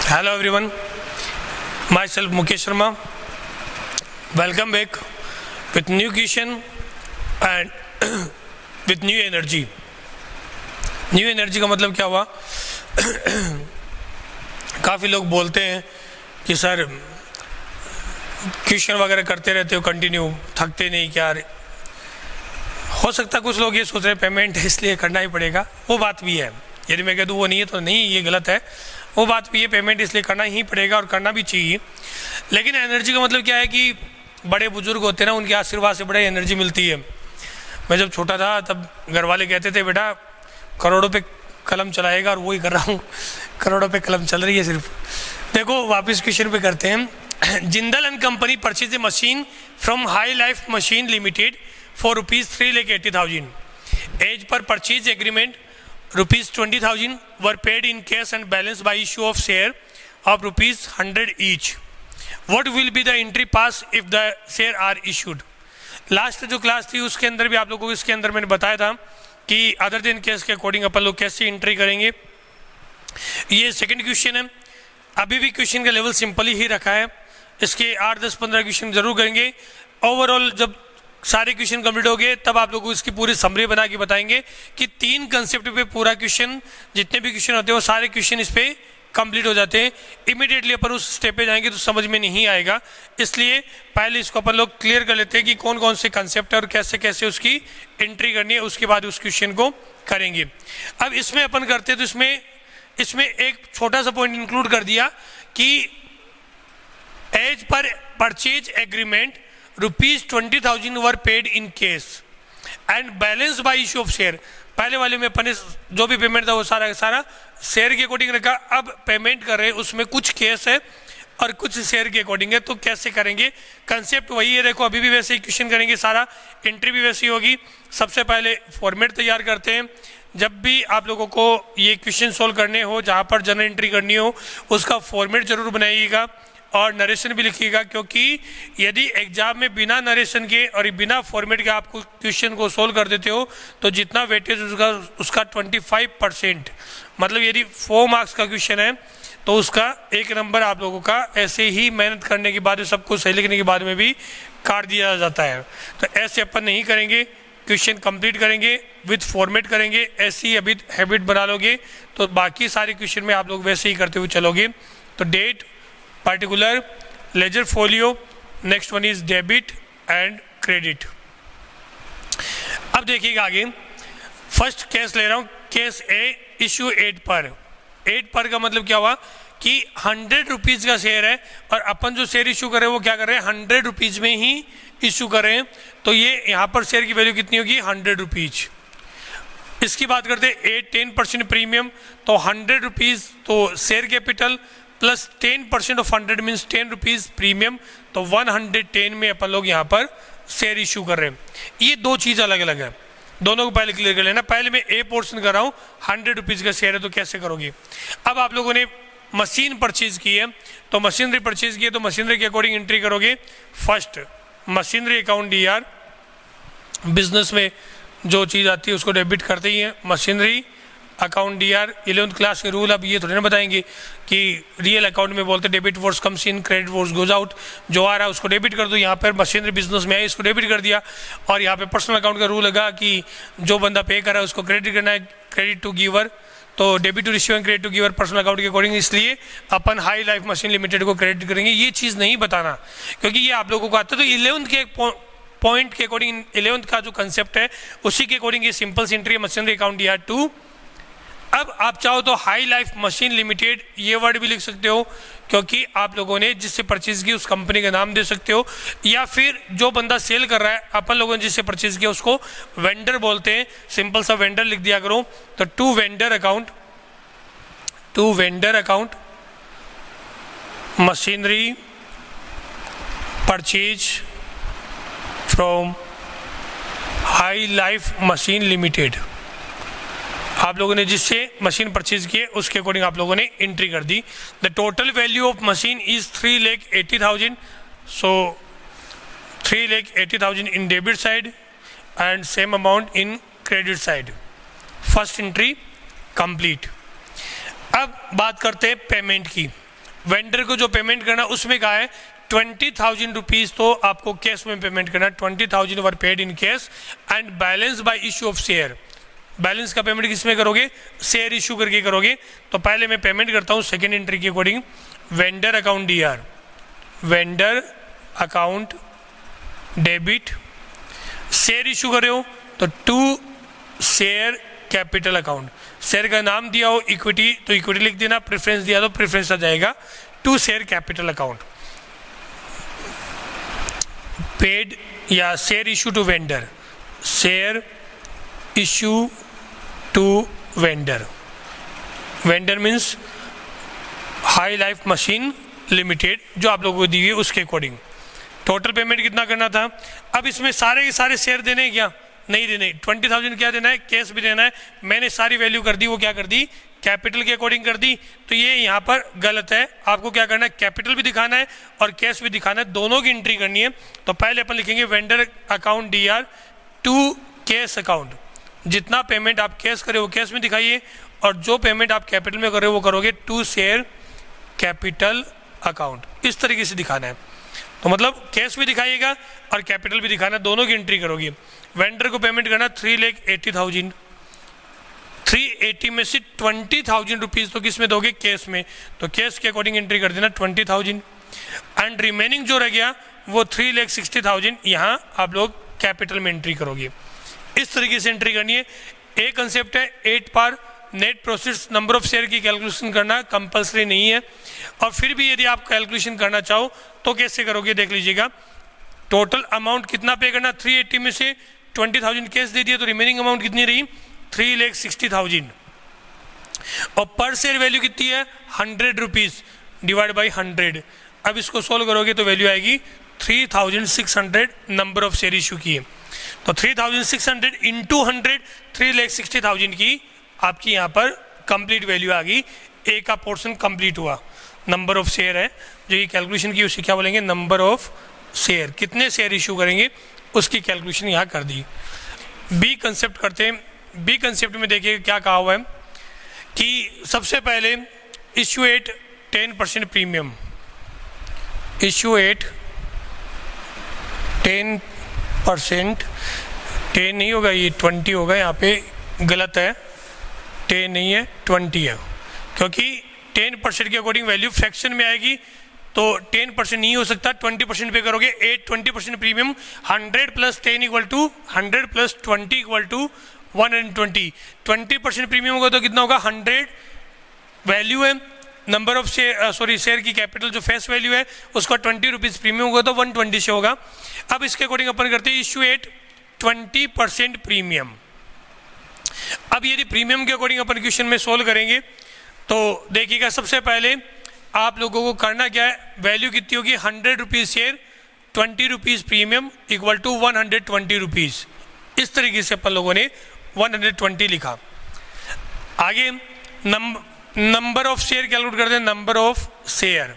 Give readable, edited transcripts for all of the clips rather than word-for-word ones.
Hello everyone, myself Mukesh Sharma. Welcome back with new question and with new energy. New energy का मतलब क्या हुआ? काफ़ी लोग बोलते हैं कि सर क्वेश्चन वगैरह करते रहते हो कंटिन्यू, थकते नहीं क्या? हो सकता है कुछ लोग ये सोच रहे हैं पेमेंट है इसलिए करना ही पड़ेगा, वो बात भी है। यदि मैं कह दूँ वो नहीं है तो नहीं, ये गलत है। वो बात भी है, पेमेंट इसलिए करना ही पड़ेगा और करना भी चाहिए। लेकिन एनर्जी का मतलब क्या है कि बड़े बुजुर्ग होते हैं ना, उनके आशीर्वाद से बड़ी एनर्जी मिलती है। मैं जब छोटा था तब घर वाले कहते थे बेटा करोड़ों पे कलम चलाएगा, और वही कर रहा हूँ, करोड़ों पे कलम चल रही है सिर्फ। देखो वापस क्वेश्चन पे करते हैं। Jindal and company purchase a machine from high life machine limited for ₹3,80,000. As per purchase agreement ₹20,000 were paid in cash and balance by issue of share of ₹100 each. What will be the entry pass if the share are issued? Last जो class थी उसके अंदर भी आप लोगों को इसके अंदर मैंने बताया था कि अदर दिन केस के अकॉर्डिंग अपन लोग कैसे एंट्री करेंगे। ये सेकंड क्वेश्चन है। अभी भी क्वेश्चन का लेवल सिंपल ही रखा है, इसके 8, 10, 15 क्वेश्चन जरूर करेंगे। ओवरऑल जब सारे क्वेश्चन कंप्लीट हो गए तब आप लोगों को इसकी पूरी समरी बना के बताएंगे कि 3 कंसेप्ट पे पूरा क्वेश्चन, जितने भी क्वेश्चन होते हैं वो सारे क्वेश्चन इस पे कंप्लीट हो जाते हैं। इमीडिएटली अपन उस स्टेप पे जाएंगे तो समझ में नहीं आएगा, इसलिए पहले इसको अपन लोग क्लियर कर लेते हैं कि कौन कौन से कंसेप्ट है और कैसे कैसे उसकी एंट्री करनी है, उसके बाद उस क्वेश्चन को करेंगे। अब इसमें अपन करते हैं तो इसमें एक छोटा सा पॉइंट इंक्लूड कर दिया कि as per purchase agreement ₹20,000 were paid in cash and balance by issue of share. पहले वाले में अपन जो भी पेमेंट था वो सारा सारा शेयर के अकॉर्डिंग रखा। अब पेमेंट कर रहे हैं उसमें कुछ केस है और कुछ शेयर के अकॉर्डिंग है, तो कैसे करेंगे? कंसेप्ट वही है। देखो अभी भी वैसे ही क्वेश्चन करेंगे, सारा एंट्री भी वैसी होगी। सबसे पहले फॉर्मेट तैयार करते हैं। जब भी आप लोगों को ये क्वेश्चन सोल्व करने हो, जहाँ पर जनरल एंट्री करनी हो, उसका फॉर्मेट जरूर बनाइएगा और नरेशन भी लिखिएगा, क्योंकि यदि एग्जाम में बिना नरेशन के और बिना फॉर्मेट के आप क्वेश्चन को सोल्व कर देते हो तो जितना वेटेज उसका 25%, मतलब यदि 4 मार्क्स का क्वेश्चन है तो उसका 1 नंबर आप लोगों का ऐसे ही मेहनत करने के बाद, सब कुछ सही लिखने के बाद में भी काट दिया जाता है। तो ऐसे अपन नहीं करेंगे, क्वेश्चन कंप्लीट करेंगे विथ फॉर्मेट करेंगे। ऐसी अभी हैबिट बना लोगे तो बाकी सारे क्वेश्चन में आप लोग वैसे ही करते हुए चलोगे। तो date, particular, ledger folio, next one is debit and credit. अब देखिएगा आगे, फर्स्ट केस ले रहा हूँ, केस ए, इशू 8 पर। 8 पर का मतलब क्या हुआ कि ₹100 का शेयर है और अपन जो शेयर इशू कर रहे हैं वो क्या कर रहे हैं, ₹100 में ही इशू कर रहे हैं। तो ये यहाँ पर शेयर की वैल्यू कितनी होगी, ₹100। इसकी बात करते हैं 10% प्रीमियम, तो ₹100 तो share capital plus 10% of 100 means ₹10 premium, तो 110 में अपन लोग यहाँ पर शेयर इशू कर रहे हैं। ये 2 चीज़ अलग अलग है, दोनों को पहले क्लियर कर लेना। पहले मैं ए पोर्शन कर रहा हूँ, ₹100 का शेयर है तो कैसे करोगे। अब आप लोगों ने मशीन परचेज की है, तो मशीनरी परचेज की है तो मशीनरी के अकॉर्डिंग एंट्री करोगे। First machinery account DR, business में जो चीज़ आती है उसको डेबिट करते ही हैं। Machinery account DR 11th class के रूल अब ये थोड़ी ना बताएंगे कि रियल अकाउंट में बोलते debit what's comes in, credit what's goes out. जो आ रहा है उसको डेबिट कर दो। यहाँ पर मशीनरी बिजनेस में है, इसको डेबिट कर दिया। और यहाँ पे पर्सनल अकाउंट का रूल लगा कि जो बंदा पे कर रहा है उसको क्रेडिट करना है, क्रेडिट टू गिवर। तो debit to receiver, credit to giver personal account के अकॉर्डिंग, इसलिए अपन हाई लाइफ मशीन लिमिटेड को क्रेडिट करेंगे। ये चीज़ नहीं बताना क्योंकि ये आप लोगों को आता है। तो 11th के पॉइंट के अकॉर्डिंग, 11th का जो कंसेप्ट है उसी के अकॉर्डिंग ये सिंपल सी एंट्री है, मशीनरी अकाउंट DR 2। अब आप चाहो तो हाई लाइफ मशीन लिमिटेड ये वर्ड भी लिख सकते हो, क्योंकि आप लोगों ने जिससे परचेज की उस कंपनी का नाम दे सकते हो, या फिर जो बंदा सेल कर रहा है अपन लोगों ने जिससे परचेज किया उसको वेंडर बोलते हैं। सिंपल सा वेंडर लिख दिया करो। तो to vendor account machinery purchase from high life machine limited. आप लोगों ने जिससे मशीन परचेज की है उसके अकॉर्डिंग आप लोगों ने एंट्री कर दी। The total value of machine is 3,80,000, so 3,80,000 in debit side and same amount in credit side. First entry complete. अब बात करते हैं पेमेंट की। वेंडर को जो पेमेंट करना उसमें कहा है 20,000 रुपीज़ तो आपको कैश में पेमेंट करना, 20,000 were paid in cash and balance by issue of share. Balance का पेमेंट किस में करोगे? शेयर इशू करके करोगे। तो पहले मैं पेमेंट करता हूँ सेकेंड एंट्री के according, vendor account DR, vendor account debit, share issue कर रहे हो तो to share capital account, share का नाम दिया हो इक्विटी तो इक्विटी लिख देना, प्रेफरेंस दिया तो प्रेफरेंस आ जाएगा, to share capital account. Paid या share issue to vendor, share issue to vendor, vendor means high life machine limited जो आप लोगों को दी हुई है उसके अकॉर्डिंग। टोटल पेमेंट कितना करना था? अब इसमें सारे के सारे शेयर देने हैं क्या? नहीं देने। 20,000 क्या देना है? कैश भी देना है। मैंने सारी वैल्यू कर दी, वो क्या कर दी? कैपिटल के अकॉर्डिंग कर दी। तो ये यहाँ पर गलत है, आपको क्या करना है? कैपिटल भी दिखाना है और कैश भी दिखाना है, दोनों की एंट्री करनी है। तो पहले अपन लिखेंगे vendor account DR to cash account, जितना पेमेंट आप कैश करे वो कैश में दिखाइए और जो पेमेंट आप कैपिटल में कर रहे हो वो करोगे टू शेयर कैपिटल अकाउंट। इस तरीके से दिखाना है। तो मतलब कैश भी दिखाइएगा और कैपिटल भी दिखाना, दोनों की एंट्री करोगे। वेंडर को पेमेंट करना 3,80,000, 380 में से 20,000 रुपीज़ तो किस में दोगे? कैश में। तो कैश के अकॉर्डिंग एंट्री कर देना 20,000 एंड रिमेनिंग जो रह गया वो 3,60,000 यहाँ आप लोग कैपिटल में एंट्री करोगे। इस तरीके से एंट्री करनी है। एक कंसेप्ट है 8 per net process number of share की कैलकुलेशन करना कंपलसरी नहीं है, और फिर भी यदि आप कैलकुलेशन करना चाहो तो कैसे करोगे देख लीजिएगा। टोटल अमाउंट कितना पे करना? 380 में से 20,000 कैश दे दिया तो रिमेनिंग अमाउंट कितनी रही? 3,60,000 और पर शेयर वैल्यू कितनी है? 100 रुपीज़ डिवाइड बाई 100। अब इसको सोल्व करोगे तो वैल्यू आएगी 3,600 नंबर ऑफ शेयर इशू की है। तो 3,600 इंटू 100 3,60,000 की आपकी यहाँ पर कंप्लीट वैल्यू आ गई। ए का पोर्शन कंप्लीट हुआ, नंबर ऑफ शेयर है जो ये कैलकुलेशन की, उसे क्या बोलेंगे? Number of share. कितने शेयर इशू करेंगे उसकी कैलकुलेशन यहाँ कर दी। बी कंसेप्ट करते हैं। बी कंसेप्ट में देखिए क्या कहा हुआ है कि सबसे पहले issue at 10% premium, issue at 10%, 10 नहीं होगा ये 20 होगा, यहाँ पे गलत है, 10 नहीं है 20 है, क्योंकि 10% के अकॉर्डिंग वैल्यू फ्रैक्शन में आएगी तो 10% नहीं हो सकता, 20% पे करोगे। 20% premium 100 plus 10 equal to 100 plus 20 equal to 120। 20% premium होगा तो कितना होगा? 100 वैल्यू है number of share, sorry share की कैपिटल जो फेस वैल्यू है उसका 20 रुपीज़ प्रीमियम होगा तो 120 से होगा। अब इसके अकॉर्डिंग अपन करते हैं इशू एट 20% प्रीमियम। अब यदि प्रीमियम के अकॉर्डिंग अपन क्वेश्चन में सोल्व करेंगे तो देखिएगा सबसे पहले आप लोगों को करना क्या है? वैल्यू कितनी होगी? 100 rupees share, 20 rupees premium equal to 120 rupees. इस तरीके से अपन लोगों ने 120 लिखा। आगे नंबर ऑफ शेयर कैलकुलेट करते हैं। नंबर ऑफ शेयर,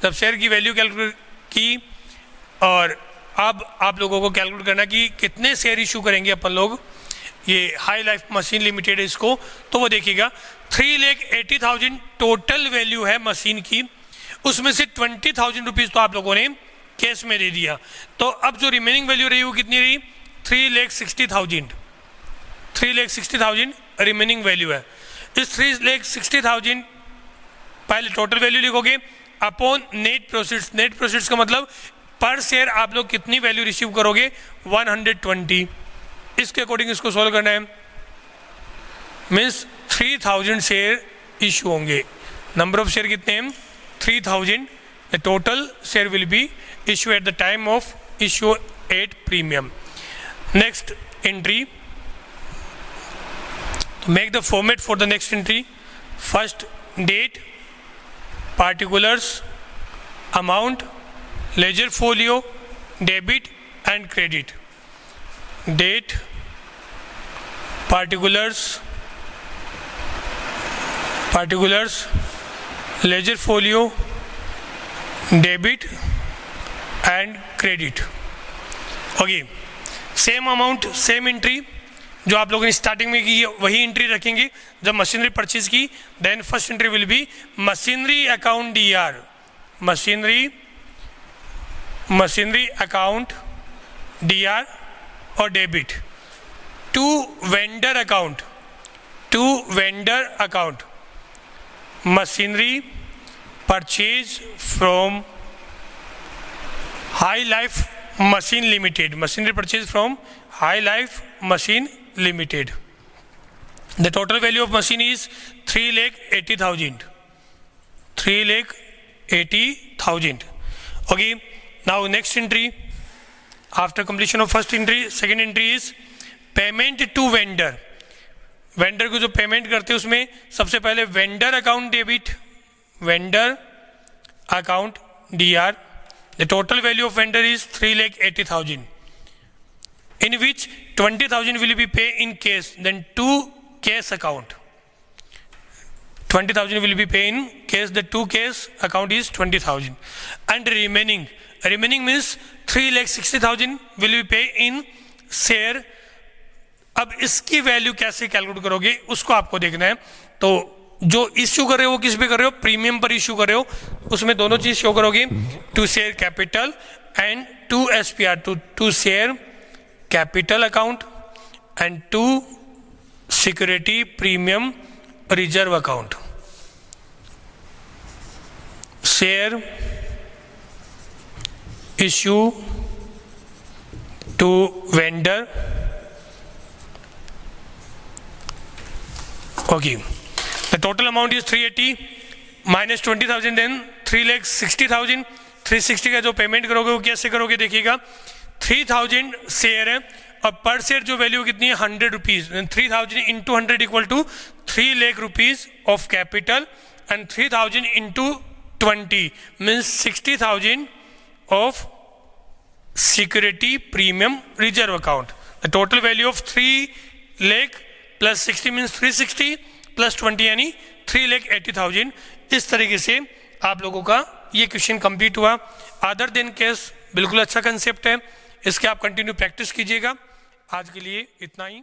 जब शेयर की वैल्यू कैलकुलेट की और अब आप लोगों को कैलकुलेट करना कि कितने शेयर इशू करेंगे अपन लोग, ये हाई लाइफ मशीन लिमिटेड इसको, तो वो देखिएगा 3,80,000 टोटल वैल्यू है मशीन की, उसमें से 20,000 रुपीज़ तो आप लोगों ने कैश में दे दिया। तो अब जो रिमेनिंग वैल्यू रही वो कितनी रही? 3,60,000, 3,60,000 रिमेनिंग वैल्यू है। इस 3,60,000 पहले टोटल वैल्यू लिखोगे upon net proceeds. Net proceeds का मतलब पर शेयर आप लोग कितनी वैल्यू रिसीव करोगे? 120। इसके अकॉर्डिंग इसको सोल्व करना है। मीन्स 3,000 शेयर इशू होंगे। नंबर ऑफ शेयर कितने हैं? 3,000। The total share will be issue at the time of issue at premium. Next entry, make the format for the next entry. First date, particulars, amount, ledger folio, debit and credit. Date, particulars, ledger folio, debit and credit. Okay, same amount, same entry. जो आप लोगों ने starting में की वही entry रखेंगे। जब machinery purchase की then first entry will be machinery account DR, machinery account DR और debit to vendor account machinery purchase from high life machine limited, machinery purchase from high life machine limited. The total value of machine is 3,80,000. 3,80,000. Okay. Now next entry. After completion of first entry, second entry is payment to vendor. Vendor को जो payment करते हैं उसमें सबसे पहले vendor account debit, vendor account DR. The total value of vendor is 3,80,000. In which 20,000 will be paid in cash, then to cash account. 20,000 will be paid in cash. The to cash account is 20,000, and remaining means 3,60,000 will be paid in share. अब इसकी value कैसे calculate करोगे उसको आपको देखना है। तो जो इश्यू कर रहे हो किस पे कर रहे हो, प्रीमियम पर इश्यू कर रहे हो, उसमें दोनों चीज शो करोगे, to share capital and to SPR, to share capital account and to security premium reserve account. Share issue to vendor, okay. The total amount is 380 minus 20,000, then 3,60,000। 360 का जो पेमेंट करोगे वो कैसे करोगे देखिएगा, 3,000 शेयर है और पर शेयर जो वैल्यू कितनी है 100 rupees. 3,000 into 100 equal to 3 lakh rupees of capital and 3,000 into 20 means 60,000 of security premium reserve account. The total value of 3 lakh plus 60 means 360 plus 20 यानी 3,80,000। इस तरीके से आप लोगों का ये क्वेश्चन कंप्लीट हुआ। अदर देन केस बिल्कुल अच्छा कंसेप्ट है, इसके आप कंटिन्यू प्रैक्टिस कीजिएगा। आज के लिए इतना ही।